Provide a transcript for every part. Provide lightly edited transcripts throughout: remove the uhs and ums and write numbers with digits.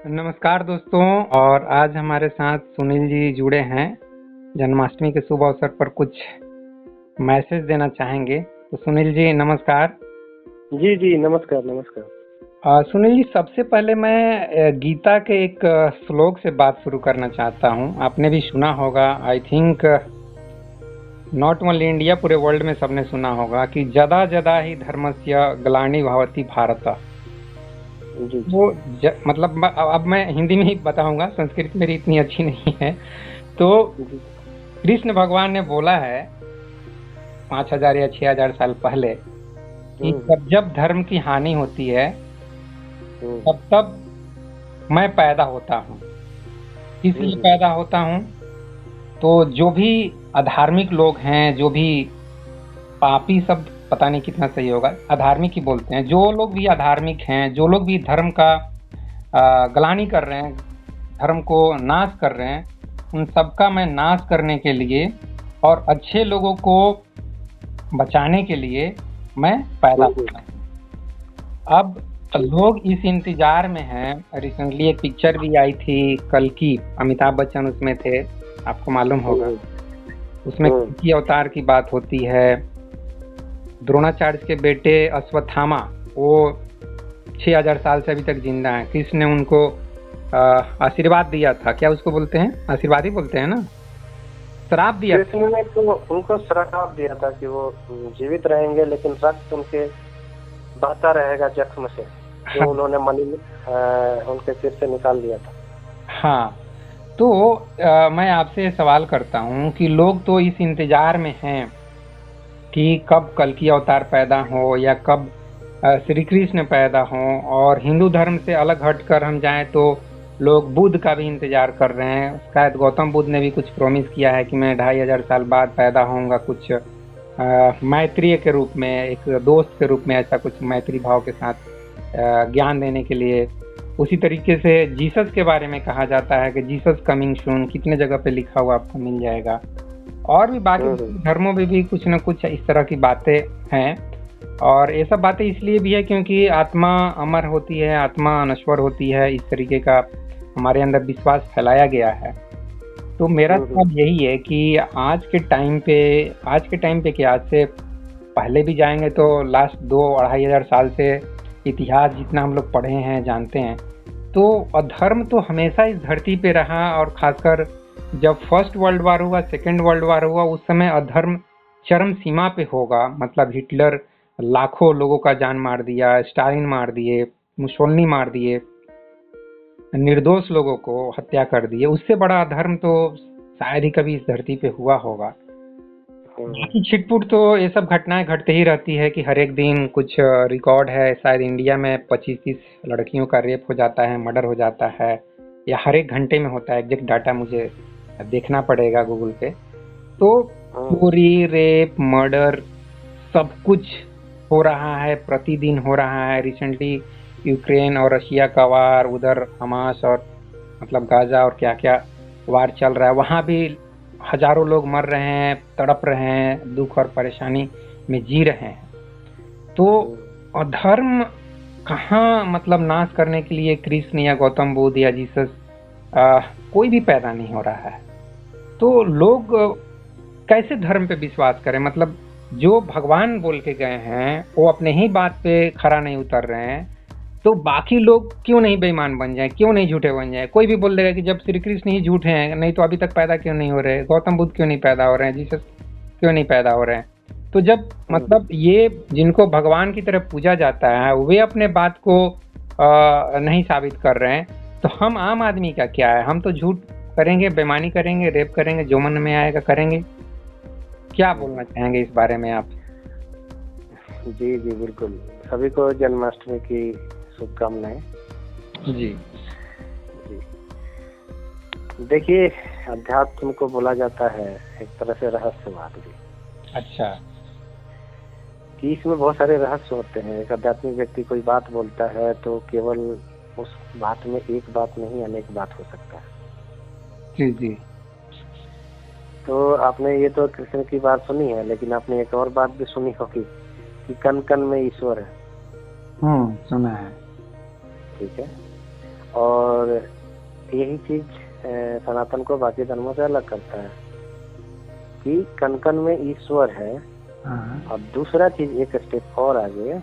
नमस्कार दोस्तों। और आज हमारे साथ सुनील जी जुड़े हैं। जन्माष्टमी के शुभ अवसर पर कुछ मैसेज देना चाहेंगे। तो सुनील जी नमस्कार। जी जी नमस्कार नमस्कार। सुनील जी, सबसे पहले मैं गीता के एक श्लोक से बात शुरू करना चाहता हूं। आपने भी सुना होगा, I think not only India, पूरे वर्ल्ड में सबने सुना होगा कि जदा जदा ही धर्मस्य ग्लानि भवति भारत। जी जी वो मतलब अब मैं हिंदी में ही बताऊंगा, संस्कृत मेरी इतनी अच्छी नहीं है। तो जी। कृष्ण भगवान ने बोला है 5,000 या 6,000 साल पहले कि हम्म जब जब धर्म की हानि होती है हम्म तब तब मैं पैदा होता हूँ। इसलिए हम्म पैदा होता हूँ तो जो भी अधार्मिक लोग हैं, जो भी पापी शब्द पता नहीं कितना सही होगा, अधार्मिक ही बोलते हैं, जो लोग भी अधार्मिक हैं, जो लोग भी धर्म का ग्लानि कर रहे हैं, धर्म को नाश कर रहे हैं, उन सबका मैं नाश करने के लिए और अच्छे लोगों को बचाने के लिए मैं पैदा होता हूँ। अब लोग इस इंतजार में हैं। रिसेंटली एक पिक्चर भी आई थी कल की, अमिताभ बच्चन उसमें थे, आपको मालूम होगा। उसमें कल्कि अवतार की बात होती है। द्रोणाचार्य के बेटे अश्वत्थामा, वो 6,000 साल से अभी तक जिंदा है। कृष्ण ने उनको आशीर्वाद दिया था, क्या उसको बोलते हैं, आशीर्वाद ही बोलते हैं ना, श्राप दिया। कृष्ण ने तो उनको श्राप दिया था कि वो जीवित रहेंगे, लेकिन रक्त उनके बहता रहेगा जख्म से, जो हाँ, उन्होंने उनके सिर से निकाल दिया था। हाँ। तो मैं आपसे सवाल करता हूँ कि लोग तो इस इंतजार में हैं कि कब कल्कि अवतार पैदा हो या कब श्री कृष्ण पैदा हो। और हिंदू धर्म से अलग हटकर हम जाएं तो लोग बुद्ध का भी इंतजार कर रहे हैं। शायद गौतम बुद्ध ने भी कुछ प्रॉमिस किया है कि मैं 2,500 साल बाद पैदा होऊंगा, कुछ मैत्रीय के रूप में, एक दोस्त के रूप में, ऐसा कुछ मैत्री भाव के साथ ज्ञान देने के लिए। उसी तरीके से जीसस के बारे में कहा जाता है कि जीसस कमिंग सून, कितने जगह पे लिखा हुआ आपको मिल जाएगा। और भी बाकी धर्मों में भी कुछ न कुछ इस तरह की बातें हैं। और ये सब बातें इसलिए भी है क्योंकि आत्मा अमर होती है, आत्मा अनश्वर होती है, इस तरीके का हमारे अंदर विश्वास फैलाया गया है। तो मेरा सवाल यही है कि आज के टाइम पे कि आज से पहले भी जाएंगे तो लास्ट 2-2,500 साल से इतिहास जितना हम लोग पढ़े हैं, जानते हैं, तो अधर्म तो हमेशा इस धरती पे रहा। और खासकर जब फर्स्ट वर्ल्ड वार हुआ, सेकेंड वर्ल्ड वार हुआ, उस समय अधर्म चरम सीमा पे होगा। मतलब हिटलर लाखों लोगों का जान मार दिया, स्टालिन मार दिए, मुसोलिनी मार दिए, निर्दोष लोगों को हत्या कर दिए। उससे बड़ा अधर्म तो शायद ही कभी इस धरती पे हुआ होगा। बाकी छिटपुट तो ये सब घटनाएं घटते ही रहती है कि हर एक दिन कुछ रिकॉर्ड है। शायद इंडिया में 25-30 लड़कियों का रेप हो जाता है, मर्डर हो जाता है, या हर एक घंटे में होता है। एग्जैक्ट डाटा मुझे देखना पड़ेगा गूगल पे। तो चोरी, रेप, मर्डर सब कुछ हो रहा है, प्रतिदिन हो रहा है। रिसेंटली यूक्रेन और रशिया का वार, उधर हमास और मतलब गाजा और क्या क्या वार चल रहा है, वहाँ भी हजारों लोग मर रहे हैं, तड़प रहे हैं, दुख और परेशानी में जी रहे हैं। तो अधर्म कहाँ मतलब नाश करने के लिए कृष्ण या गौतम बुद्ध या जीसस कोई भी पैदा नहीं हो रहा है। तो लोग कैसे धर्म पे विश्वास करें? मतलब जो भगवान बोल के गए हैं वो अपने ही बात पे खरा नहीं उतर रहे हैं, तो बाकी लोग क्यों नहीं बेईमान बन जाएं, क्यों नहीं झूठे बन जाएं? कोई भी बोल देगा कि जब श्री कृष्ण ही झूठे हैं, नहीं तो अभी तक पैदा क्यों नहीं हो रहे, गौतम बुद्ध क्यों नहीं पैदा हो रहे हैं, जीसस क्यों नहीं पैदा हो रहे हैं। तो जब मतलब ये जिनको भगवान की तरफ पूजा जाता है वे अपने बात को नहीं साबित कर रहे हैं, तो हम आम आदमी का क्या है? हम तो झूठ करेंगे, बेईमानी करेंगे, रेप करेंगे, जो मन में आएगा करेंगे। क्या बोलना चाहेंगे इस बारे में आप? जी जी बिल्कुल। सभी को जन्माष्टमी की शुभकामनाएं। जी जी देखिए, अध्यात्म को बोला जाता है एक तरह से रहस्यवाद भी। अच्छा। कि इसमें बहुत सारे रहस्य होते हैं। एक आध्यात्मिक व्यक्ति कोई बात बोलता है तो केवल उस बात में एक बात नहीं अनेक बात हो सकता है। जी जी। तो आपने ये तो कृष्ण की बात सुनी है, लेकिन आपने एक और बात भी सुनी होगी कि कण कण में ईश्वर है। सुना है। ठीक है। और यही चीज सनातन को बाकी धर्मों से अलग करता है कि कण कण में ईश्वर है। और दूसरा चीज एक स्टेप और आगे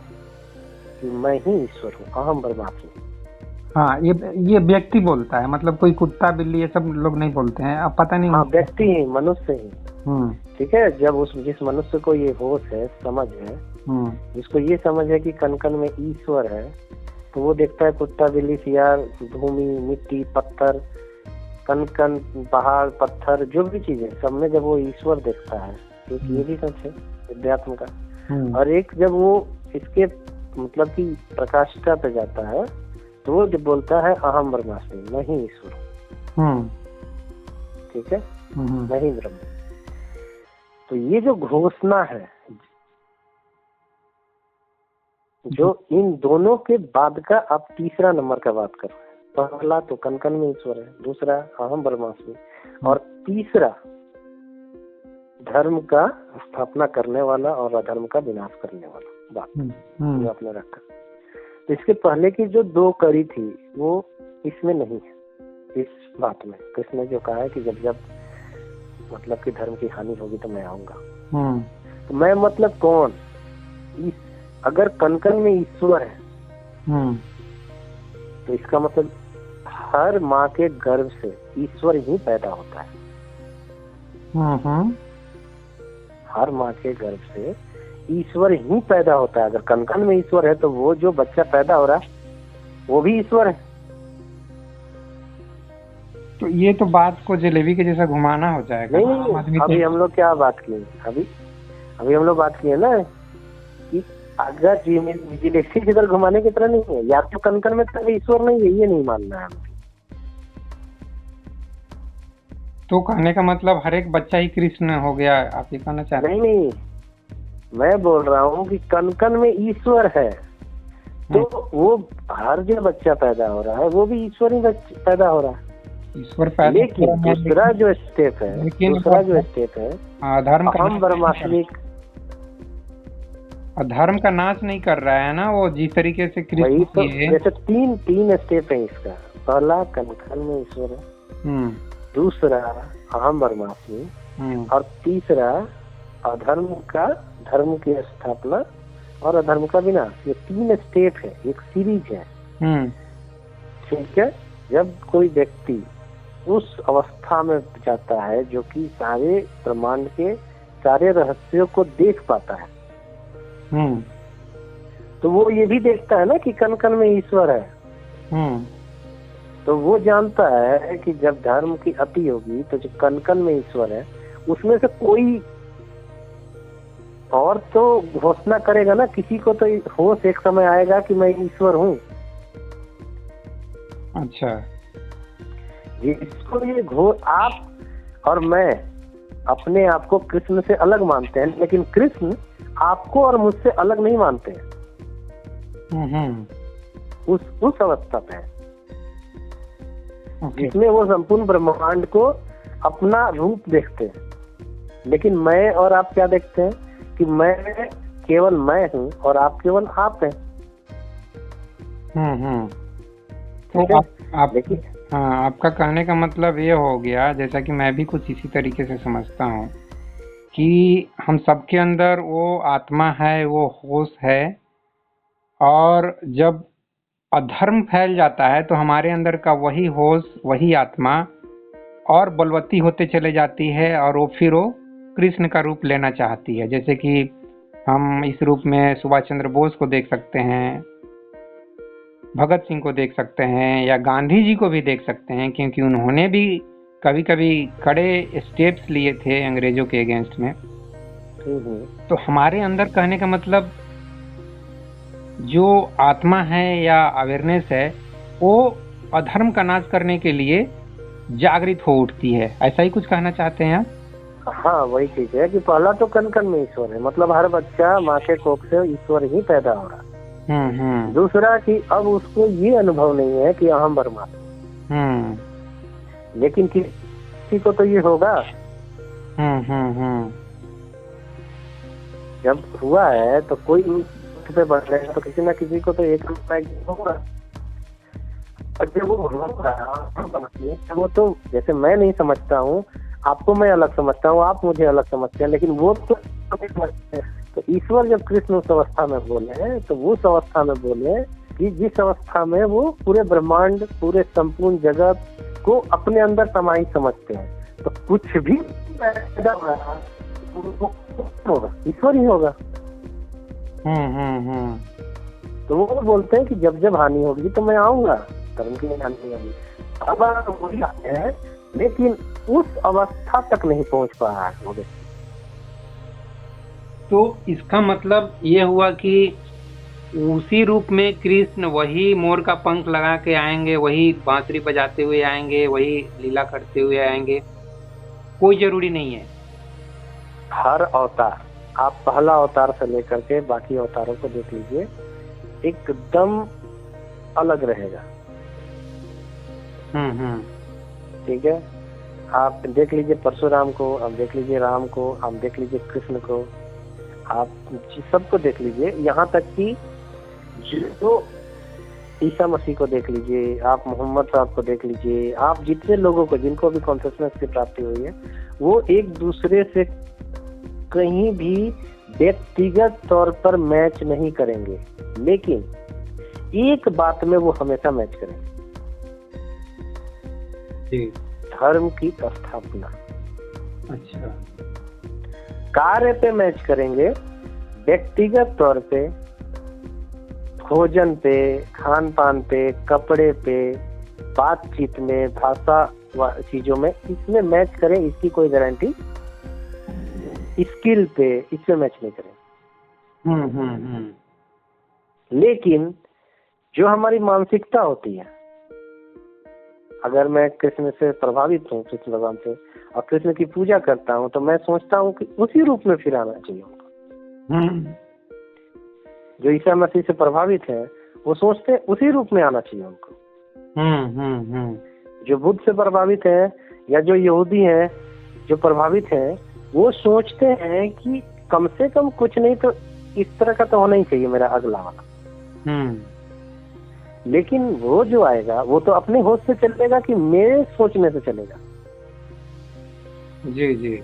कि मैं ही ईश्वर हूँ, अहम ब्रह्मास्मि। हाँ, ये व्यक्ति बोलता है, मतलब कोई कुत्ता बिल्ली ये सब लोग नहीं बोलते हैं, अब पता नहीं। हाँ, व्यक्ति ही, मनुष्य ही। ठीक है, जब जिस मनुष्य को ये होश है, समझ है, जिसको ये समझ है कि कण कण में ईश्वर है, तो वो देखता है कुत्ता बिल्ली सियार, भूमि, मिट्टी, पत्थर, कण कण, पहाड़, पत्थर, जो भी चीज है सब में जब वो ईश्वर देखता है, तो ये भी सच है विद्यात्म का। और एक जब वो इसके मतलब की प्रकाष्ठा पे जाता है तो वो जब बोलता है अहम ब्रह्मास्मि, मैं ही ईश्वर हूँ। ठीक है, मैं ही ब्रह्म। तो ये जो घोषणा है, जो इन दोनों के बाद का आप तीसरा नंबर का बात कर रहे हैं। पहला तो कण कण में ईश्वर है, दूसरा अहम ब्रह्मास्मि, और तीसरा धर्म का स्थापना करने वाला और अधर्म का विनाश करने वाला बात जो आपने रखा। तो इसके पहले की जो दो कड़ी थी वो इसमें नहीं है। इस बात में कृष्ण ने जो कहा है कि जब जब मतलब कि धर्म की हानि होगी तो मैं आऊंगा। तो मैं मतलब कौन? अगर कण कण में ईश्वर है तो इसका मतलब हर माँ के गर्भ से ईश्वर ही पैदा होता है। हर माँ के गर्भ से ईश्वर ही पैदा होता है। अगर कण कण में ईश्वर है तो वो जो बच्चा पैदा हो रहा है वो भी ईश्वर है। तो ये तो बात को जलेबी के जैसा घुमाना हो जाएगा। नहीं, अभी हम लोग क्या बात किए, अभी हम लोग बात किए ना कि अगर जिलेबी की तरह घुमाने की तरह नहीं है, या तो कण कण में तो ईश्वर नहीं है, ये नहीं मानना है। तो कहने का मतलब हर एक बच्चा ही कृष्ण हो गया, आप ये कहना चाह रहे हैं? नहीं, मैं बोल रहा हूँ कि कण कण में ईश्वर है तो वो हर जो बच्चा पैदा हो रहा है वो भी ईश्वर ही पैदा हो रहा है। ईश्वर पैदा। लेकिन दूसरा जो स्टेप है, धर्म का अहम ब्रह्मास्मि, धर्म का नाश नहीं कर रहा है ना वो, जिस तरीके से कृष्ण तो जैसे तीन स्टेप है इसका। पहला कण कण में ईश्वर है, दूसरा अहम ब्रह्मास्मि, और तीसरा अधर्म का, धर्म की स्थापना और अधर्म का विनाश। ये तीन स्टेप है, एक सीरीज है। ठीक है, जब कोई व्यक्ति उस अवस्था में जाता है जो कि सारे ब्रह्मांड के सारे रहस्यों को देख पाता है, तो वो ये भी देखता है ना कि कण कण में ईश्वर है। तो वो जानता है कि जब धर्म की अति होगी तो जो कण कण में ईश्वर है उसमें से कोई और तो घोषणा करेगा ना, किसी को तो होश एक समय आएगा कि मैं ईश्वर हूँ। अच्छा, जिसको ये आप और मैं अपने आप को कृष्ण से अलग मानते हैं, लेकिन कृष्ण आपको और मुझसे अलग नहीं मानते हैं। उस अवस्था पे है जिसमें वो संपूर्ण ब्रह्मांड को अपना रूप देखते हैं। लेकिन मैं और आप क्या देखते हैं कि मैं केवल मैं हूँ और आप केवल आप हैं। तो आप लेकिन हाँ, आपका कहने का मतलब ये हो गया, जैसा कि मैं भी कुछ इसी तरीके से समझता हूँ कि हम सबके अंदर वो आत्मा है, वो होश है, और जब अधर्म फैल जाता है तो हमारे अंदर का वही होश, वही आत्मा और बलवती होते चले जाती है, और वो फिर वो कृष्ण का रूप लेना चाहती है। जैसे कि हम इस रूप में सुभाष चंद्र बोस को देख सकते हैं, भगत सिंह को देख सकते हैं, या गांधी जी को भी देख सकते हैं, क्योंकि उन्होंने भी कभी कभी कड़े स्टेप्स लिए थे अंग्रेजों के अगेंस्ट में। तो हमारे अंदर कहने का मतलब जो आत्मा है या अवेयरनेस है वो अधर्म का नाश करने के लिए जागृत हो उठती है, ऐसा ही कुछ कहना चाहते हैं आप? हाँ, वही चीज है कि पहला तो कण कण में ईश्वर है, मतलब हर बच्चा माँ के कोख से ईश्वर ही पैदा हो रहा है। दूसरा कि अब उसको ये अनुभव नहीं है कि अहम ब्रह्मास्मि, लेकिन किसी को तो ये होगा। जब हुआ है तो कोई पे बढ़ रहा है तो किसी ना किसी को तो एक होगा। और जब वो रो रहा है तो वो तो जैसे मैं नहीं समझता हूँ, आपको मैं अलग समझता हूँ, आप मुझे अलग समझते हैं, लेकिन वो तो नहीं समझते हैं। तो ईश्वर जब कृष्ण उस अवस्था में बोले तो वो उस अवस्था में बोले कि जिस अवस्था में वो पूरे ब्रह्मांड, पूरे संपूर्ण जगत को अपने अंदर समाहित समझते हैं, तो कुछ भी पैदा हो रहा होगा, ईश्वर ही होगा। तो वो बोलते हैं कि जब जब हानि होगी तो मैं आऊंगा, धर्म की हानि होगी। अब वही आते हैं, लेकिन उस अवस्था तक नहीं पहुंच पा रहा है वो व्यक्ति। तो इसका मतलब ये हुआ कि उसी रूप में कृष्ण वही मोर का पंख लगा के आएंगे, वही बांसुरी बजाते हुए आएंगे, वही लीला करते हुए आएंगे, कोई जरूरी नहीं है। हर अवतार, आप पहला अवतार से लेकर के बाकी अवतारों को देख लीजिए, एकदम अलग रहेगा। ठीक है, आप देख लीजिए परशुराम को, आप देख लीजिए राम को, आप देख लीजिए कृष्ण को, आप सबको देख लीजिए, यहाँ तक कि जो ईसा मसीह को देख लीजिए, आप मोहम्मद साहब को देख लीजिए, आप जितने लोगों को जिनको भी कॉन्शियसनेस की प्राप्ति हुई है, वो एक दूसरे से कहीं भी व्यक्तिगत तौर पर मैच नहीं करेंगे, लेकिन एक बात में वो हमेशा मैच करेंगे, धर्म की स्थापना। अच्छा, कार्य पे मैच करेंगे, व्यक्तिगत तौर पे, भोजन पे, खान पान पे, कपड़े पे, बातचीत में, भाषा चीजों में, इसमें मैच करें, इसकी कोई गारंटी, स्किल पे इसमें मैच नहीं करें। लेकिन जो हमारी मानसिकता होती है, अगर मैं कृष्ण से प्रभावित हूँ, कृष्ण भगवान से, और कृष्ण की पूजा करता हूँ, तो मैं सोचता हूँ कि उसी रूप में फिर आना चाहिए उनको। जो ईसा मसीह से प्रभावित है वो सोचते हैं उसी रूप में आना चाहिए उनको। जो बुद्ध से प्रभावित है या जो यहूदी हैं जो प्रभावित हैं, वो सोचते हैं कि कम से कम कुछ नहीं तो इस तरह का तो होना ही चाहिए मेरा अगला वाला। लेकिन वो जो आएगा वो तो अपने होश से चलेगा कि मेरे सोचने से चलेगा। जी जी।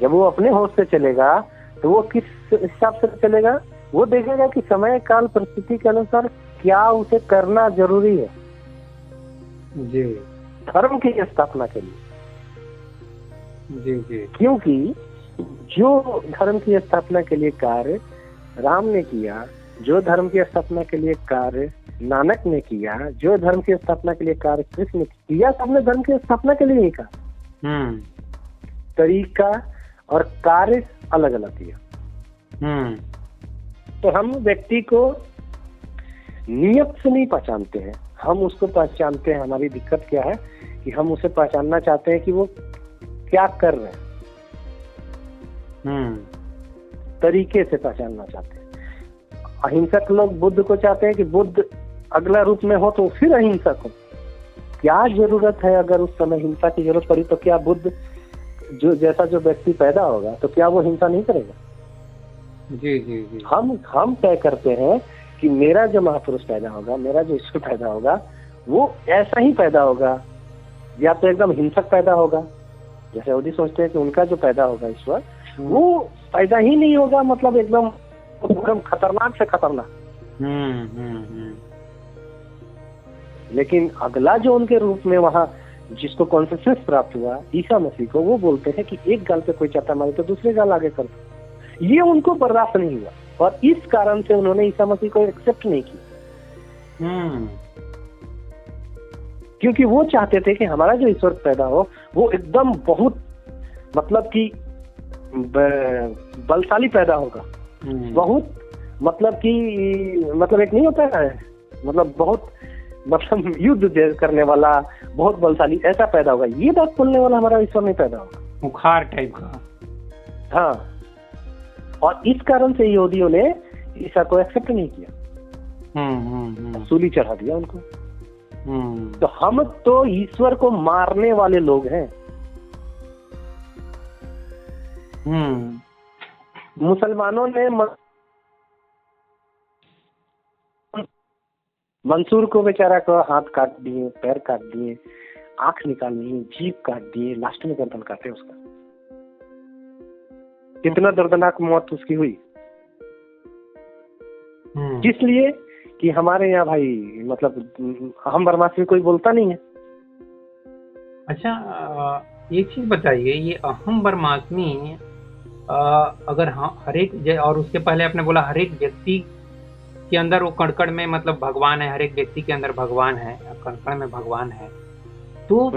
जब वो अपने होश से चलेगा तो वो किस हिसाब से चलेगा, वो देखेगा कि समय काल परिस्थिति के अनुसार क्या उसे करना जरूरी है जी, धर्म की स्थापना के लिए। जी जी। क्योंकि जो धर्म की स्थापना के लिए कार्य राम ने किया, जो धर्म की स्थापना के लिए कार्य नानक ने किया, जो धर्म की स्थापना के लिए कार्य कृष्ण ने किया, सबने धर्म की स्थापना के लिए ही कहा। तरीका और कार्य अलग अलग किया। तो हम व्यक्ति को नियत से नहीं पहचानते हैं, हम उसको पहचानते हैं। हमारी दिक्कत क्या है कि हम उसे पहचानना चाहते हैं कि वो क्या कर रहे हैं, तरीके से पहचानना चाहते हैं। अहिंसक लोग बुद्ध को चाहते हैं कि बुद्ध अगला रूप में हो तो फिर अहिंसक हो। क्या जरूरत है, अगर उस समय हिंसा की जरूरत पड़ी तो क्या बुद्ध जो जैसा जो व्यक्ति पैदा होगा तो क्या वो हिंसा नहीं करेगा? जी जी जी। हम तय करते हैं कि मेरा जो महापुरुष पैदा होगा, मेरा जो ईश्वर पैदा होगा, वो ऐसा ही पैदा होगा, या तो एकदम हिंसक पैदा होगा, जैसे यहूदी सोचते हैं कि उनका जो पैदा होगा ईश्वर, वो पैदा ही नहीं होगा, मतलब एकदम खतरनाक से खतरनाक। लेकिन अगला जो उनके रूप में वहाँ जिसको कॉन्शियसनेस प्राप्त हुआ ईसा मसीह को, वो बोलते हैं कि एक गाल पे कोई चाटा मारे तो दूसरे गाल आगे कर दो। ये उनको बर्दाश्त नहीं हुआ और इस कारण से उन्होंने ईसा मसीह को एक्सेप्ट नहीं किया। क्योंकि वो चाहते थे कि हमारा जो ईश्वर पैदा हो वो एकदम बहुत मतलब कि बलशाली पैदा होगा, बहुत मतलब कि मतलब एक नहीं होता है, मतलब बहुत मतलब युद्ध करने वाला, बहुत बलशाली ऐसा पैदा होगा। ये बात बोलने वाला हमारा ईश्वर नहीं पैदा होगा, बुखार टाइप का। हाँ, और इस कारण से यहूदियों ने ईसा को एक्सेप्ट नहीं किया, सूली चढ़ा दिया उनको। तो हम तो ईश्वर को मारने वाले लोग हैं। मुसलमानों ने मंसूर को बेचारा को हाथ काट दिए, पैर काट दिए, आंख निकाल दिए, जीभ काट दिए, लास्ट में गर्दन काटे उसका। कितना दर्दनाक मौत उसकी हुई। किस लिए? कि हमारे यहाँ भाई मतलब हम बरमासी में कोई बोलता नहीं है। अच्छा, एक चीज बताइए, ये अहम ब्रह्मास्मि अगर हर एक, और उसके पहले आपने बोला हर एक व्यक्ति के अंदर वो कण-कण में मतलब भगवान है, हर एक व्यक्ति के अंदर भगवान है, कण-कण में भगवान है। तो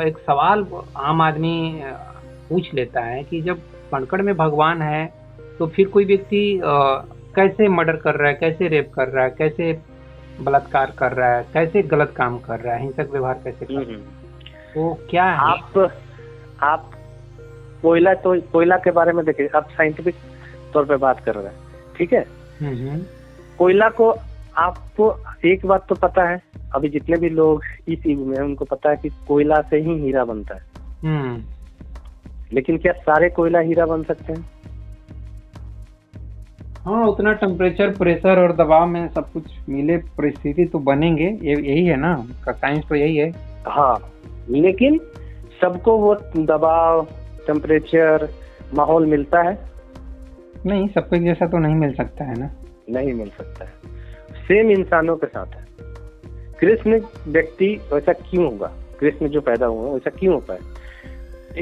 एक सवाल आम आदमी पूछ लेता है कि जब कण-कण में भगवान है तो फिर कोई व्यक्ति कैसे मर्डर कर रहा है, कैसे रेप कर रहा है, कैसे बलात्कार कर रहा है, कैसे गलत काम कर रहा है, हिंसक व्यवहार कैसे कर रहा है? तो क्या है? आप कोयला के बारे में देखिए, आप साइंटिफिक तौर पे बात कर रहे हैं, ठीक है। कोयला को आपको एक बात तो पता है, अभी जितने भी लोग इस युग में हैं उनको पता है कि कोयला से ही हीरा बनता है। लेकिन क्या सारे कोयला हीरा बन सकते हैं? हाँ, उतना टेम्परेचर, प्रेशर और दबाव में सब कुछ मिले परिस्थिति तो बनेंगे, यही है ना, साइंस तो यही है। हाँ, लेकिन सबको वो दबाव, टेम्परेचर, माहौल मिलता है? नहीं, सबको जैसा तो नहीं मिल सकता है ना। नहीं मिल सकता है। सेम इंसानों के साथ है। कृष्ण व्यक्ति वैसा क्यों होगा? कृष्ण जो पैदा हुए वैसा क्यों होता है?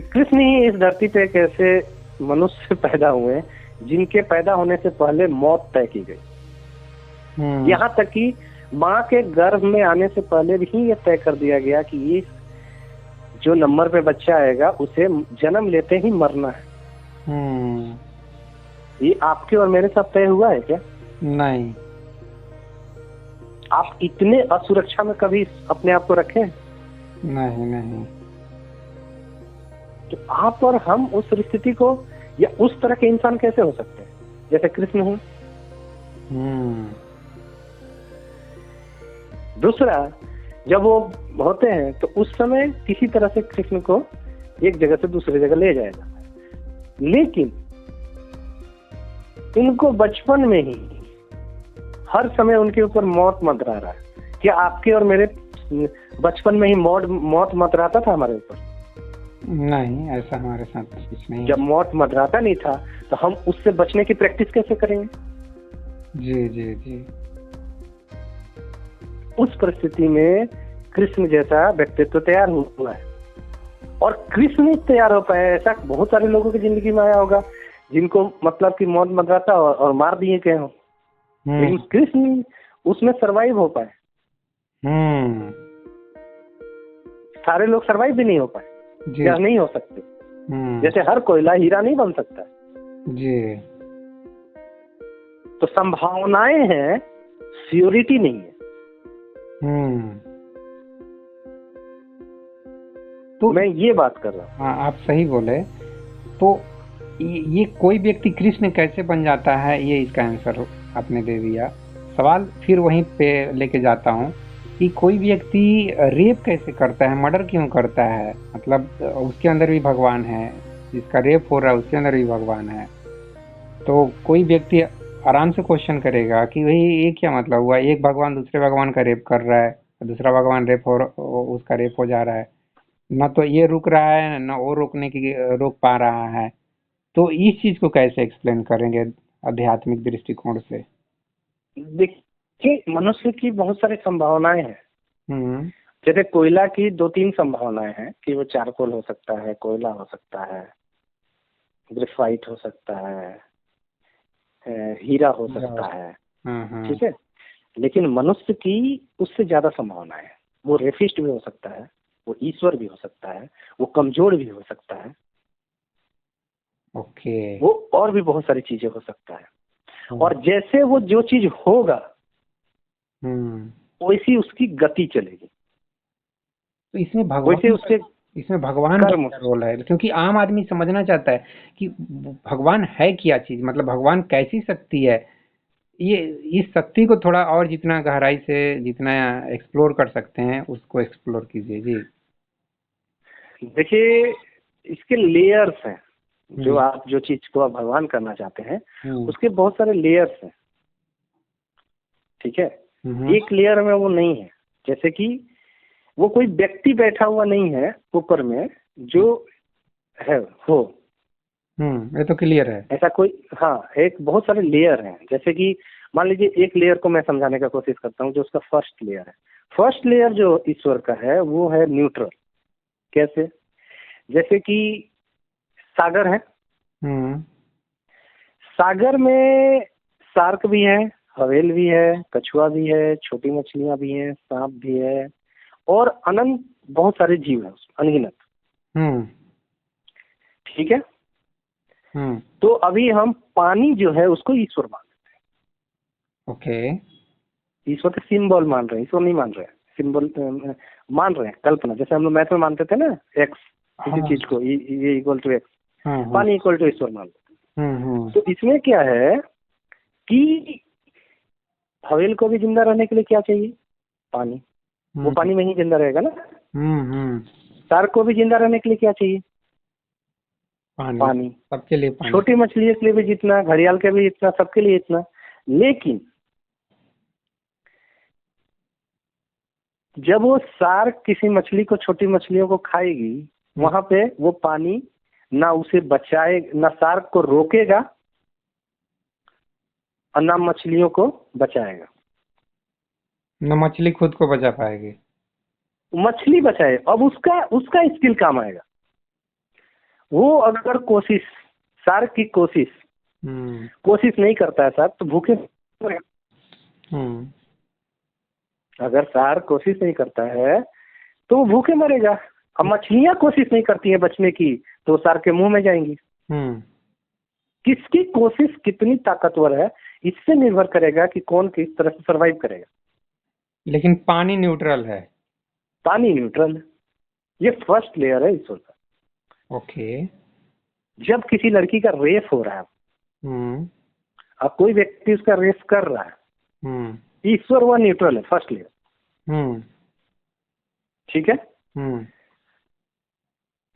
कृष्ण ही इस धरती पे एक ऐसे मनुष्य पैदा हुए जिनके पैदा होने से पहले मौत तय की गई। यहाँ तक कि माँ के गर्भ में आने से पहले भी ये तय कर दिया गया कि ये जो नंबर पे बच्चा आएगा उसे जन्म लेते ही मरना है। ये आपके और मेरे साथ तय हुआ है क्या? नहीं। आप इतने असुरक्षा में कभी अपने आप को रखे? नहीं। तो आप और हम उस स्थिति को या उस तरह के इंसान कैसे हो सकते हैं जैसे कृष्ण हूं? दूसरा, जब वो होते हैं तो उस समय किसी तरह से कृष्ण को एक जगह से दूसरी जगह ले जाएगा, लेकिन इनको बचपन में ही हर समय उनके ऊपर मौत मंडरा रहा है। क्या आपके और मेरे बचपन में ही मौत मंडराता था हमारे ऊपर? नहीं, ऐसा हमारे साथ कुछ नहीं। जब मौत मंडराता नहीं था तो हम उससे बचने की प्रैक्टिस कैसे करेंगे? जी। उस परिस्थिति में कृष्ण जैसा व्यक्तित्व तैयार हुआ है, और कृष्ण तैयार हो पाए ऐसा बहुत सारे लोगों की जिंदगी में आया होगा जिनको मतलब कि मौत मंडराता और मार दिए गए हो, लेकिन कृष्ण उसमें सरवाइव हो पाए। सारे लोग सरवाइव भी नहीं हो पाए, या नहीं हो सकते। जैसे हर कोयला हीरा नहीं बन सकता जी। तो संभावनाएं हैं, श्योरिटी नहीं है। तो मैं ये बात कर रहा हूँ। हाँ, आप सही बोले। तो ये कोई व्यक्ति कृष्ण कैसे बन जाता है, ये इसका आंसर आपने दे दिया। सवाल फिर वहीं पे लेके जाता हूँ कि कोई व्यक्ति रेप कैसे करता है, मर्डर क्यों करता है? मतलब उसके अंदर भी भगवान है, जिसका रेप हो रहा है उसके अंदर भी भगवान है। तो कोई व्यक्ति आराम से क्वेश्चन करेगा कि भाई ये क्या मतलब हुआ, एक भगवान दूसरे भगवान का रेप कर रहा है, दूसरा भगवान उसका रेप हो जा रहा है, ना तो ये रुक रहा है ना वो रोक पा रहा है। तो इस चीज को कैसे एक्सप्लेन करेंगे आध्यात्मिक दृष्टिकोण से? देखिए, मनुष्य की बहुत सारी संभावनाएं हैं। जैसे कोयला की 2-3 संभावनाएं हैं कि वो चारकोल हो सकता है, कोयला हो सकता है, ग्रेफाइट हो सकता है, हीरा हो सकता है, ठीक है। लेकिन मनुष्य की उससे ज्यादा संभावनाएं हैं। वो रेफिस्ट भी हो सकता है, वो ईश्वर भी हो सकता है, वो कमजोर भी हो सकता है, ओके। वो और भी बहुत सारी चीजें हो सकता है। और जैसे वो जो चीज होगा वैसी उसकी गति चलेगी। तो इसमें भगवान का क्या रोल है? क्योंकि आम आदमी समझना चाहता है कि भगवान है क्या चीज, मतलब भगवान कैसी शक्ति है। ये इस शक्ति को थोड़ा और जितना गहराई से जितना एक्सप्लोर कर सकते हैं उसको एक्सप्लोर कीजिए जी। देखिए, इसके लेयर्स हैं। जो आप जो चीज को आप भगवान करना चाहते हैं उसके बहुत सारे लेयर्स हैं, ठीक है। एक लेयर में वो नहीं है। जैसे कि वो कोई व्यक्ति बैठा हुआ नहीं है ऊपर में जो है हो। ये तो क्लियर है। ऐसा कोई, हाँ, एक बहुत सारे लेयर हैं। जैसे कि मान लीजिए एक लेयर को मैं समझाने का कोशिश करता हूँ, जो उसका फर्स्ट लेयर है। फर्स्ट लेयर जो ईश्वर का है वो है न्यूट्रल। कैसे? जैसे कि सागर है, सागर में शार्क भी है, हवेल भी है, कछुआ भी है, छोटी मछलियां भी हैं, सांप भी है, और अनंत बहुत सारे जीव हैं, अनगिनत। ठीक है। तो अभी हम पानी जो है उसको ईश्वर मान लेते हैं। ओके। ईश्वर का सिंबल मान रहे हैं, ईश्वर नहीं मान रहे हैं, सिंबल मान रहे हैं, कल्पना। जैसे हम लोग मैथ में मानते थे ना, एक्स किसी चीज को, ये इक्वल टू एक्स, पानी इक्वल टू ईश्वर मान लेते हैं। तो इसमें क्या है कि हवेल को भी जिंदा रहने के लिए क्या चाहिए? पानी। वो पानी में ही जिंदा रहेगा ना। शार्क को भी जिंदा रहने के लिए क्या चाहिए? पानी। सबके लिए पानी। छोटी मछली के लिए भी जितना, घड़ियाल के भी इतना, सबके लिए इतना। लेकिन जब वो शार्क किसी मछली को, छोटी मछलियों को खाएगी, वहां पे वो पानी ना उसे बचाए, ना शार्क को रोकेगा और ना मछलियों को बचाएगा। ना मछली खुद को बचा पाएगी। मछली बचाए, अब उसका स्किल काम आएगा। वो अगर कोशिश, शार्क की कोशिश नहीं करता है शार्क, तो भूखे मरेगा। अगर शार्क कोशिश नहीं करता है तो वो भूखे मरेगा। अब मछलियां कोशिश नहीं करती हैं बचने की, तो शार्क के मुंह में जाएंगी। किसकी कोशिश कितनी ताकतवर है, इससे निर्भर करेगा कि कौन किस तरह से सरवाइव करेगा। लेकिन पानी न्यूट्रल है। पानी न्यूट्रल है। ये फर्स्ट लेयर है ईश्वर का। ओके। जब किसी लड़की का रेप हो रहा है, अब कोई व्यक्ति उसका रेप कर रहा है, ईश्वर वह न्यूट्रल है, फर्स्ट लेयर। ठीक है।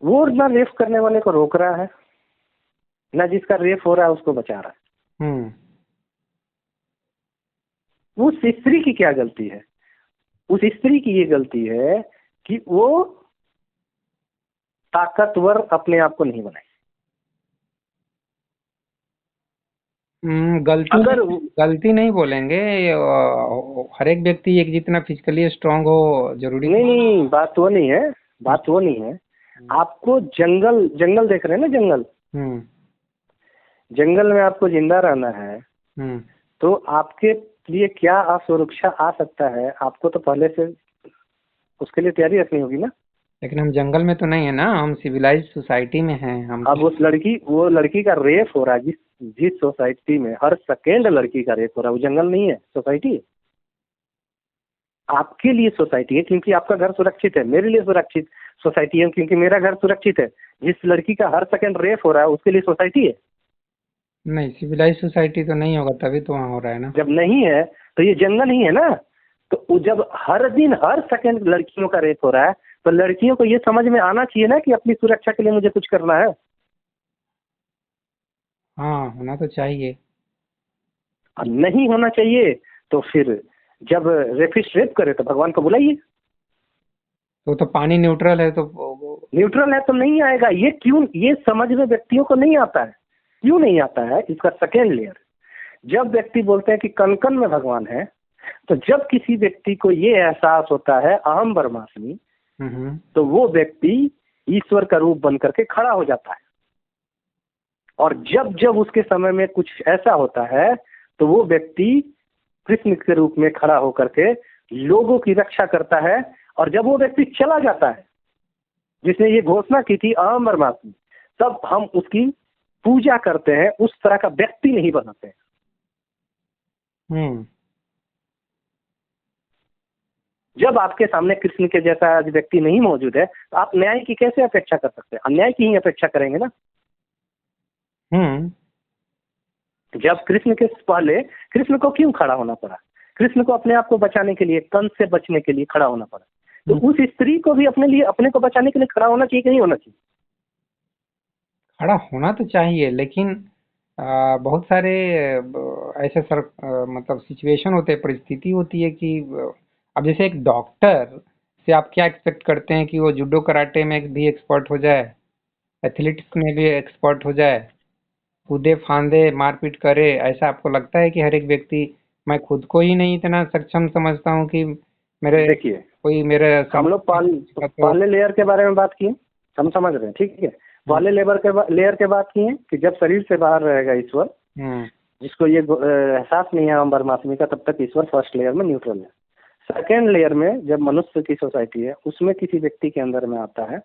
वो ना रेप करने वाले को रोक रहा है, ना जिसका रेप हो रहा है उसको बचा रहा है। उस स्त्री की क्या गलती है? उस स्त्री की ये गलती है कि वो ताकतवर अपने आप को नहीं बनाई। गलती नहीं बोलेंगे, हर एक व्यक्ति एक जितना फिजिकली स्ट्रांग हो जरूरी नहीं, बात वो नहीं है, बात वो नहीं है। आपको जंगल देख रहे हैं ना, जंगल में आपको जिंदा रहना है, तो आपके लिए क्या असुरक्षा आ सकता है, आपको तो पहले से उसके लिए तैयारी रखनी होगी ना। लेकिन हम जंगल में तो नहीं है ना, हम सिविलाइज सोसाइटी में हैं हम। अब वो लड़की का रेप हो रहा है, जिस सोसाइटी में हर सेकेंड लड़की का रेप हो रहा है, वो जंगल नहीं है, सोसाइटी है। आपके लिए सोसाइटी है क्योंकि आपका घर सुरक्षित है, मेरे लिए सुरक्षित सोसाइटी है क्योंकि मेरा घर सुरक्षित है। जिस लड़की का हर सेकेंड रेप हो रहा है उसके लिए सोसाइटी है। नहीं, सिविलाइज सोसाइटी तो नहीं होगा, तभी तो वहाँ हो रहा है ना। जब नहीं है तो ये जंगल ही है ना। तो जब हर दिन हर सेकेंड लड़कियों का रेप हो रहा है, तो लड़कियों को ये समझ में आना चाहिए ना कि अपनी सुरक्षा के लिए मुझे कुछ करना है। हाँ, होना तो चाहिए। नहीं होना चाहिए तो फिर जब रेपिस्ट रेप करे तो भगवान को बुलाइए। तो पानी न्यूट्रल है, तो न्यूट्रल है तो नहीं आएगा। ये क्यों, ये समझ में व्यक्तियों को नहीं आता है। क्यों नहीं आता है? इसका सेकेंड लेयर, जब व्यक्ति बोलते हैं कि कण कण में भगवान है, तो जब किसी व्यक्ति को ये एहसास होता है अहम ब्रह्मास्मि, तो वो व्यक्ति ईश्वर का रूप बन करके खड़ा हो जाता है। और जब जब उसके समय में कुछ ऐसा होता है तो वो व्यक्ति कृष्ण के रूप में खड़ा होकर के लोगों की रक्षा करता है। और जब वो व्यक्ति चला जाता है जिसने ये घोषणा की थी अहम ब्रह्मास्मि, तब हम उसकी पूजा करते हैं, उस तरह का व्यक्ति नहीं बनाते हैं। जब आपके सामने कृष्ण के जैसा व्यक्ति नहीं मौजूद है तो आप न्याय की कैसे अपेक्षा कर सकते हैं? अन्याय की ही अपेक्षा करेंगे ना। जब कृष्ण के पहले, कृष्ण को क्यों खड़ा होना पड़ा? कृष्ण को अपने आप को बचाने के लिए, कंस से बचने के लिए खड़ा होना पड़ा। तो उस स्त्री को भी अपने लिए, अपने को बचाने के लिए खड़ा होना चाहिए कि नहीं होना चाहिए? खड़ा होना तो चाहिए, लेकिन बहुत सारे ऐसे मतलब सिचुएशन होते हैं, परिस्थिति होती है कि अब जैसे एक डॉक्टर से आप क्या एक्सपेक्ट करते हैं कि वो जूडो कराटे में भी एक्सपर्ट हो जाए, एथलेटिक्स में भी एक्सपर्ट हो जाए, कूदे फांदे मारपीट करे? ऐसा आपको लगता है कि हर एक व्यक्ति, मैं खुद को ही नहीं इतना सक्षम समझता हूँ कि मेरे देखिए, कोई मेरे हम लोग तो। पहले लेयर के बारे में बात किए, हम समझ रहे हैं, ठीक है। पहले लेयर के बात किए कि जब शरीर से बाहर रहेगा ईश्वर, हम्म। जिसको ये एहसास नहीं है हम परमात्मा का, तब तक ईश्वर फर्स्ट लेयर में न्यूट्रल है। सेकेंड लेयर में जब मनुष्य की सोसाइटी है, उसमें किसी व्यक्ति के अंदर में आता है,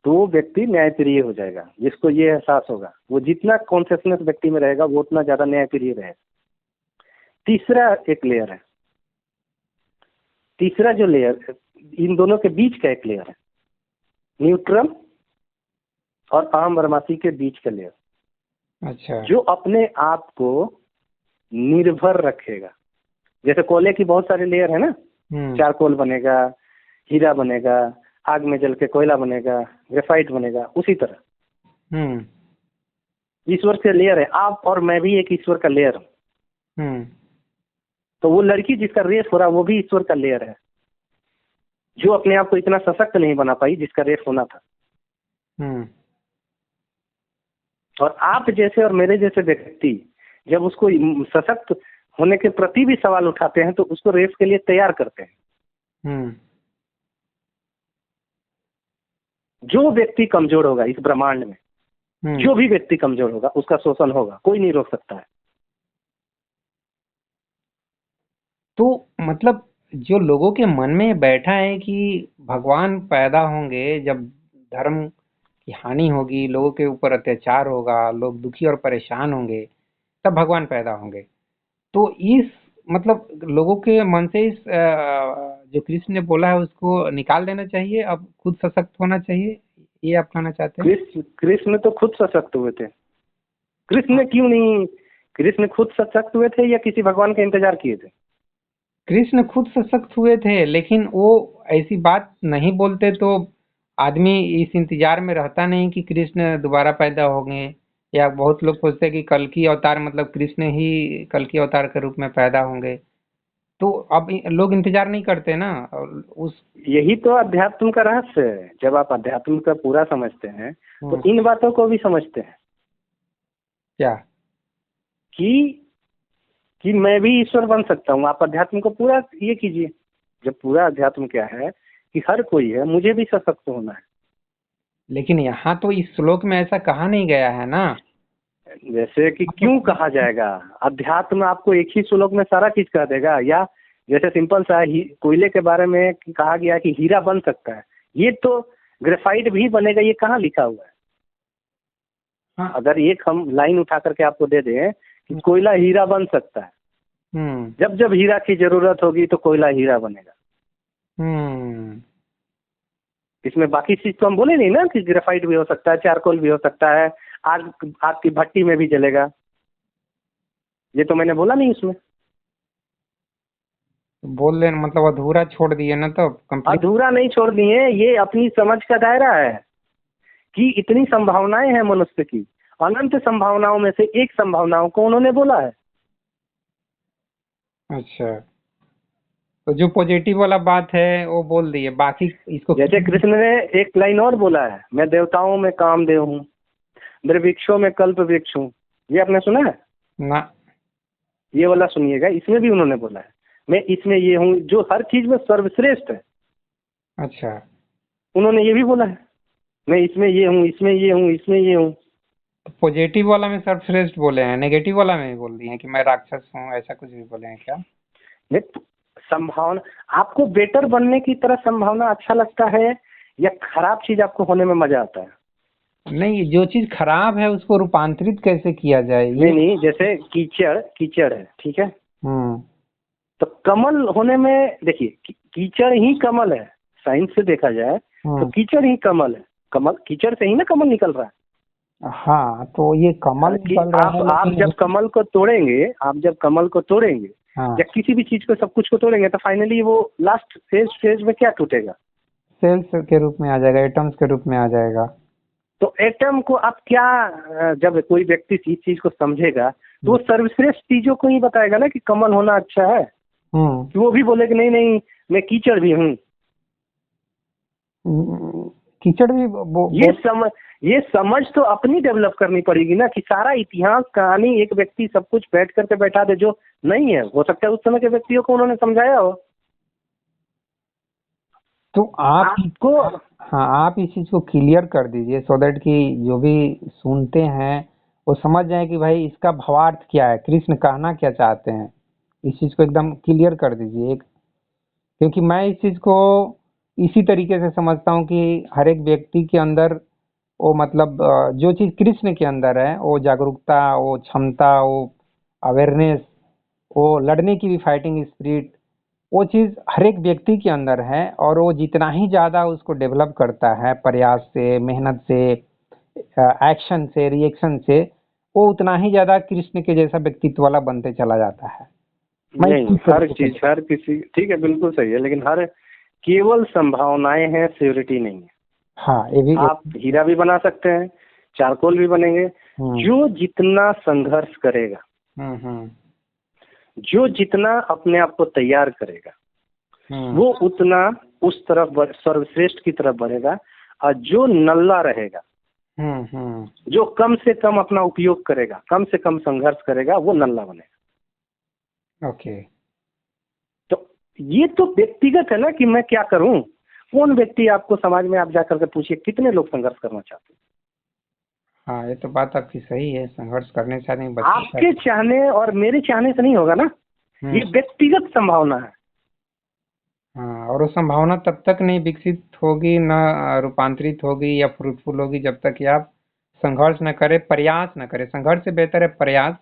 तो वो व्यक्ति न्यायप्रिय हो जाएगा। जिसको ये एहसास होगा, वो जितना कॉन्शियसनेस व्यक्ति में रहेगा, वो उतना ज्यादा न्यायप्रिय रहेगा। तीसरा एक लेयर है, तीसरा जो लेयर, इन दोनों के बीच का एक लेयर है, न्यूट्रल और अहम ब्रह्मास्मि के बीच का लेयर। अच्छा। जो अपने आप को निर्भर रखेगा। जैसे कोयले की बहुत सारे लेयर है ना, चारकोल बनेगा, हीरा बनेगा, आग में जल के कोयला बनेगा, ग्रेफाइट बनेगा, उसी तरह ईश्वर के लेयर है। आप और मैं भी एक ईश्वर का लेयर हूँ। तो वो लड़की जिसका रेस हो रहा, वो भी ईश्वर का लेयर है, जो अपने आप को इतना सशक्त नहीं बना पाई जिसका रेस होना था। और आप जैसे और मेरे जैसे व्यक्ति जब उसको सशक्त होने के प्रति भी सवाल उठाते हैं, तो उसको रेस के लिए तैयार करते हैं। जो व्यक्ति कमजोर होगा इस ब्रह्मांड में, जो भी व्यक्ति कमजोर होगा, उसका शोषण होगा, कोई नहीं रोक सकता है। तो मतलब जो लोगों के मन में बैठा है कि भगवान पैदा होंगे जब धर्म की हानि होगी, लोगों के ऊपर अत्याचार होगा, लोग दुखी और परेशान होंगे, तब भगवान पैदा होंगे, तो इस मतलब लोगों के मन से इस जो कृष्ण ने बोला है उसको निकाल देना चाहिए, अब खुद सशक्त होना चाहिए, ये आप कहना चाहते हैं? कृष्ण तो खुद सशक्त हुए थे। कृष्ण ने क्यों नहीं, कृष्ण खुद सशक्त हुए थे या किसी भगवान का इंतजार किए थे? कृष्ण खुद सशक्त हुए थे, लेकिन वो ऐसी बात नहीं बोलते तो आदमी इस इंतजार में रहता नहीं कि कृष्ण दोबारा पैदा होंगे। या बहुत लोग सोचते हैं कि कल की अवतार मतलब कृष्ण ही कल की अवतार के रूप में पैदा होंगे, तो अब लोग इंतजार नहीं करते ना। उस यही तो अध्यात्म का रहस्य है। जब आप अध्यात्म का पूरा समझते हैं, तो इन बातों को भी समझते हैं। क्या? कि मैं भी ईश्वर बन सकता हूँ। आप अध्यात्म को पूरा ये कीजिए। जब पूरा अध्यात्म क्या है कि हर कोई है, मुझे भी सशक्त होना है। लेकिन यहाँ तो इस श्लोक में ऐसा कहा नहीं गया है ना। जैसे कि क्यों कहा जाएगा? अध्यात्म आपको एक ही श्लोक में सारा चीज कह देगा? या जैसे सिंपल सा कोयले के बारे में कहा गया कि हीरा बन सकता है, ये तो ग्रेफाइट भी बनेगा, ये कहाँ लिखा हुआ है? हाँ। अगर एक हम लाइन उठा करके आपको दे दें कि कोयला हीरा बन सकता है, जब जब हीरा की जरूरत होगी तो कोयला हीरा बनेगा। इसमें बाकी चीज तो हम बोले नहीं ना कि ग्रेफाइट भी हो सकता है, चारकोल भी हो सकता है, आग आग की भट्टी में भी जलेगा। ये तो मैंने बोला नहीं उसमें। बोल लेना मतलब अधूरा छोड़ दिए ना, तो अधूरा नहीं छोड़ दिए, ये अपनी समझ का दायरा है कि इतनी संभावनाएं हैं मनुष्य की। अनंत संभावनाओं में से एक संभावनाओं को उन्होंने बोला है। अच्छा, तो जो पॉजिटिव वाला बात है वो बोल दिए, बाकी इसको जैसे कृष्ण ने एक लाइन और बोला है, मैं देवताओं में कामदेव हूँ, मेरे वृक्षों में कल्प वृक्ष हूँ। ये आपने सुना है ना? ये वाला सुनिएगा, इसमें भी उन्होंने बोला है मैं इसमें ये हूँ जो हर चीज में सर्वश्रेष्ठ है। अच्छा, उन्होंने ये भी बोला है मैं इसमें ये हूँ, इसमें ये हूँ, इसमें ये हूँ। तो पॉजिटिव वाला में सर्वश्रेष्ठ बोले हैं, नेगेटिव वाला में बोल दिए हैं कि मैं राक्षस हूँ, ऐसा कुछ भी बोले हैं क्या? संभावना, आपको बेटर बनने की तरह संभावना अच्छा लगता है या खराब चीज आपको होने में मजा आता है? नहीं, जो चीज खराब है उसको रूपांतरित कैसे किया जाए? नहीं, जैसे कीचड़ है, ठीक है। तो कमल होने में देखिए, कीचड़ ही कमल है। साइंस से देखा जाए तो कीचड़ ही कमल है। कमल कीचड़ से ही ना कमल निकल रहा है। हाँ, तो ये कमल निकल रहा है। आप जब कमल को तोड़ेंगे, या किसी भी चीज को, सब कुछ को तोड़ेंगे, तो फाइनली वो लास्ट फेज में क्या टूटेगा? सेल्स के रूप में आ जाएगा, एटम्स के रूप में आ जाएगा। तो एटम को आप क्या, जब कोई व्यक्ति इस चीज को समझेगा तो वो सर्वश्रेष्ठ चीजों को ही बताएगा ना कि कमल होना अच्छा है, कि वो भी बोले कि नहीं नहीं मैं कीचड़ भी हूँ। कीचड़ भी ये समझ तो अपनी डेवलप करनी पड़ेगी ना, कि सारा इतिहास कहानी एक व्यक्ति सब कुछ बैठ करके बैठा दे जो नहीं है। हो सकता है उस समय के व्यक्तियों को उन्होंने समझाया हो। तो आपको हाँ, आप इस चीज को क्लियर कर दीजिए सो दैट कि जो भी सुनते हैं वो समझ जाए कि भाई इसका भावार्थ क्या है, कृष्ण कहना क्या चाहते हैं। इस चीज को एकदम क्लियर कर दीजिए क्योंकि मैं इस चीज को इसी तरीके से समझता हूँ कि हर एक व्यक्ति के अंदर वो मतलब जो चीज कृष्ण के अंदर है, वो जागरूकता, वो क्षमता, वो अवेयरनेस, वो लड़ने की भी फाइटिंग स्पिरिट, वो चीज हर एक व्यक्ति के अंदर है। और वो जितना ही ज्यादा उसको डेवलप करता है प्रयास से, मेहनत से, एक्शन से, रिएक्शन से, वो उतना ही ज्यादा कृष्ण के जैसा व्यक्तित्व वाला बनते चला जाता है। नहीं, हर चीज हर किसी, ठीक है बिल्कुल सही है, लेकिन हर केवल संभावनाएं हैं, श्योरिटी नहीं है। हाँ, ये भी आप हीरा भी बना सकते हैं, चारकोल भी बनेंगे। जो जितना संघर्ष करेगा, जो जितना अपने आप को तैयार करेगा, वो उतना उस तरफ सर्वश्रेष्ठ की तरफ बढ़ेगा। और जो नल्ला रहेगा, जो कम से कम अपना उपयोग करेगा, कम से कम संघर्ष करेगा, वो नल्ला बनेगा। ओके। तो ये तो व्यक्तिगत है ना कि मैं क्या करूं। कौन व्यक्ति आपको समाज में आप जाकर के पूछिए कितने लोग संघर्ष करना चाहते हैं। हाँ, ये तो बात आपकी सही है, संघर्ष करने से नहीं आपके चाहने और मेरे चाहने से नहीं होगा ना, ये व्यक्तिगत संभावना है। हाँ, और वो संभावना तब तक नहीं विकसित होगी, न रूपांतरित होगी या फ्रूटफुल होगी जब तक कि आप संघर्ष न करें, प्रयास न करें। संघर्ष से बेहतर है प्रयास।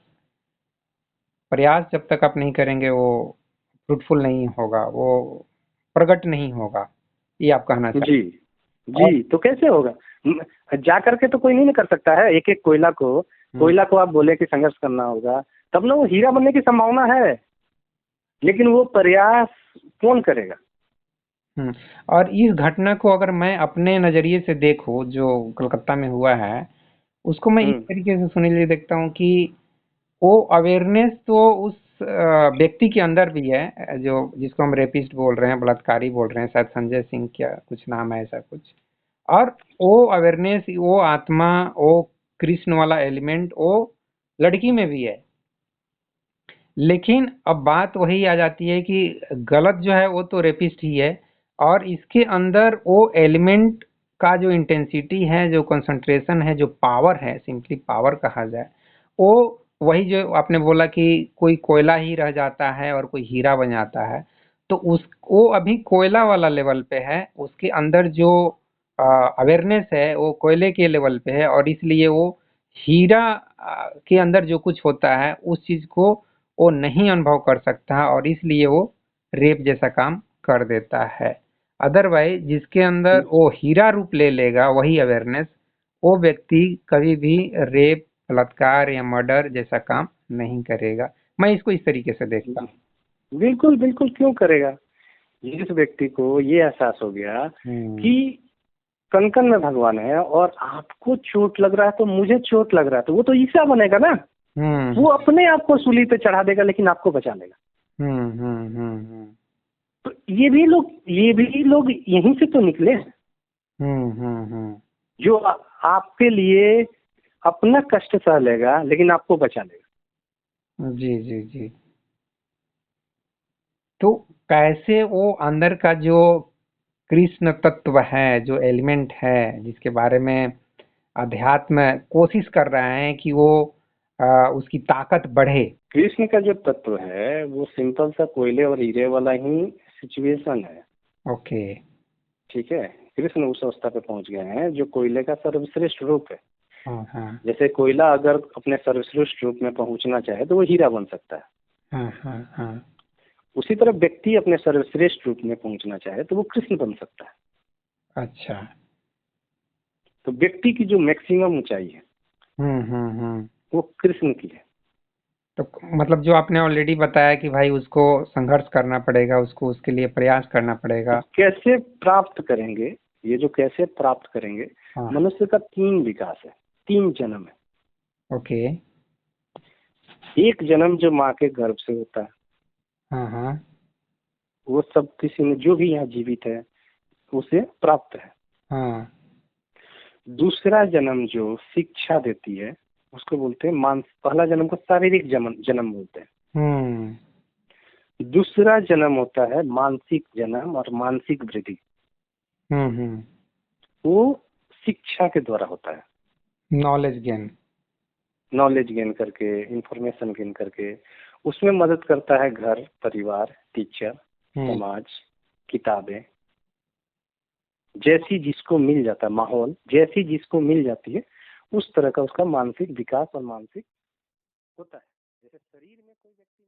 प्रयास जब तक आप नहीं करेंगे वो फ्रूटफुल नहीं होगा, वो प्रकट नहीं होगा। ये आप कहना चाहते जी जी। तो कैसे होगा, जा करके तो कोई नहीं कर सकता है। एक एक कोयला को आप बोले कि संघर्ष करना होगा, तब ना वो हीरा बनने की संभावना है, लेकिन वो प्रयास कौन करेगा। और इस घटना को अगर मैं अपने नजरिए से देखूं जो कलकत्ता में हुआ है, उसको मैं इस तरीके से सुनने लिए देखता हूँ कि वो अवेयरनेस तो उस व्यक्ति के अंदर भी है, जो जिसको हम रेपिस्ट बोल रहे हैं, बलात्कारी बोल रहे हैं, शायद संजय सिंह क्या कुछ नाम है ऐसा कुछ। और वो अवेयरनेस, वो आत्मा, वो कृष्ण वाला एलिमेंट वो लड़की में भी है। लेकिन अब बात वही आ जाती है कि गलत जो है वो तो रेपिस्ट ही है, और इसके अंदर वो एलिमेंट का जो इंटेंसिटी है, जो कंसंट्रेशन है, जो पावर है, सिंपली पावर कहा जाए, वो वही जो आपने बोला कि कोई कोयला ही रह जाता है और कोई हीरा बन जाता है, तो वो अभी कोयला वाला लेवल पे है। उसके अंदर जो अवेयरनेस है वो कोयले के लेवल पे है, और इसलिए वो हीरा के अंदर जो कुछ होता है उस चीज को वो नहीं अनुभव कर सकता, और इसलिए वो रेप जैसा काम कर देता है। अदरवाइज जिसके अंदर वो हीरा रूप ले लेगा, वही अवेयरनेस, वो व्यक्ति कभी भी रेप, बलात्कार या मर्डर जैसा काम नहीं करेगा। मैं इसको इस तरीके से देखता हूँ। बिल्कुल बिल्कुल, क्यों करेगा। जिस व्यक्ति को ये एहसास हो गया कि कनकन में भगवान है और आपको चोट लग रहा है तो मुझे चोट लग रहा है, तो वो तो ईसा बनेगा ना। वो अपने आप को सूली पे चढ़ा देगा लेकिन आपको बचा लेगा। तो ये भी लोग यहीं से तो निकले हैं। जो आपके लिए अपना कष्ट सह लेगा लेकिन आपको बचा लेगा। जी जी जी। तो कैसे वो अंदर का जो कृष्ण तत्व है, जो एलिमेंट है, जिसके बारे में अध्यात्म कोशिश कर रहे हैं कि वो उसकी ताकत बढ़े। कृष्ण का जो तत्व है वो सिंपल सा कोयले और हीरे वाला ही सिचुएशन है। ओके, ठीक है। कृष्ण उस अवस्था पे पहुंच गए हैं जो कोयले का सर्वश्रेष्ठ रूप है। हाँ। जैसे कोयला अगर अपने सर्वश्रेष्ठ रूप में पहुंचना चाहे तो वो हीरा बन सकता है। हाँ। उसी तरह व्यक्ति अपने सर्वश्रेष्ठ रूप में पहुंचना चाहे तो वो कृष्ण बन सकता है। अच्छा। तो व्यक्ति की जो मैक्सिमम ऊंचाई है वो कृष्ण की है। तो मतलब जो आपने ऑलरेडी बताया कि भाई उसको संघर्ष करना पड़ेगा, उसके लिए प्रयास करना पड़ेगा। तो कैसे प्राप्त करेंगे, ये जो कैसे प्राप्त करेंगे, हाँ। मनुष्य का 3 विकास है, 3 जन्म है। ओके। एक जन्म जो माँ के गर्भ से होता है, हाँ हाँ। वो सब किसी ने जो भी यहाँ जीवित है उसे प्राप्त है। हाँ। दूसरा जन्म जो शिक्षा देती है उसको बोलते हैं पहला जन्म को शारीरिक जन्म बोलते हैं। दूसरा जन्म होता है मानसिक जन्म और मानसिक वृद्धि। वो शिक्षा के द्वारा होता है, नॉलेज गेन करके, इंफॉर्मेशन गेन करके। उसमें मदद करता है घर परिवार, टीचर, समाज, किताबें, जैसी जिसको मिल जाता है, माहौल जैसी जिसको मिल जाती है उस तरह का उसका मानसिक विकास और मानसिक होता है। जैसे शरीर में कोई व्यक्ति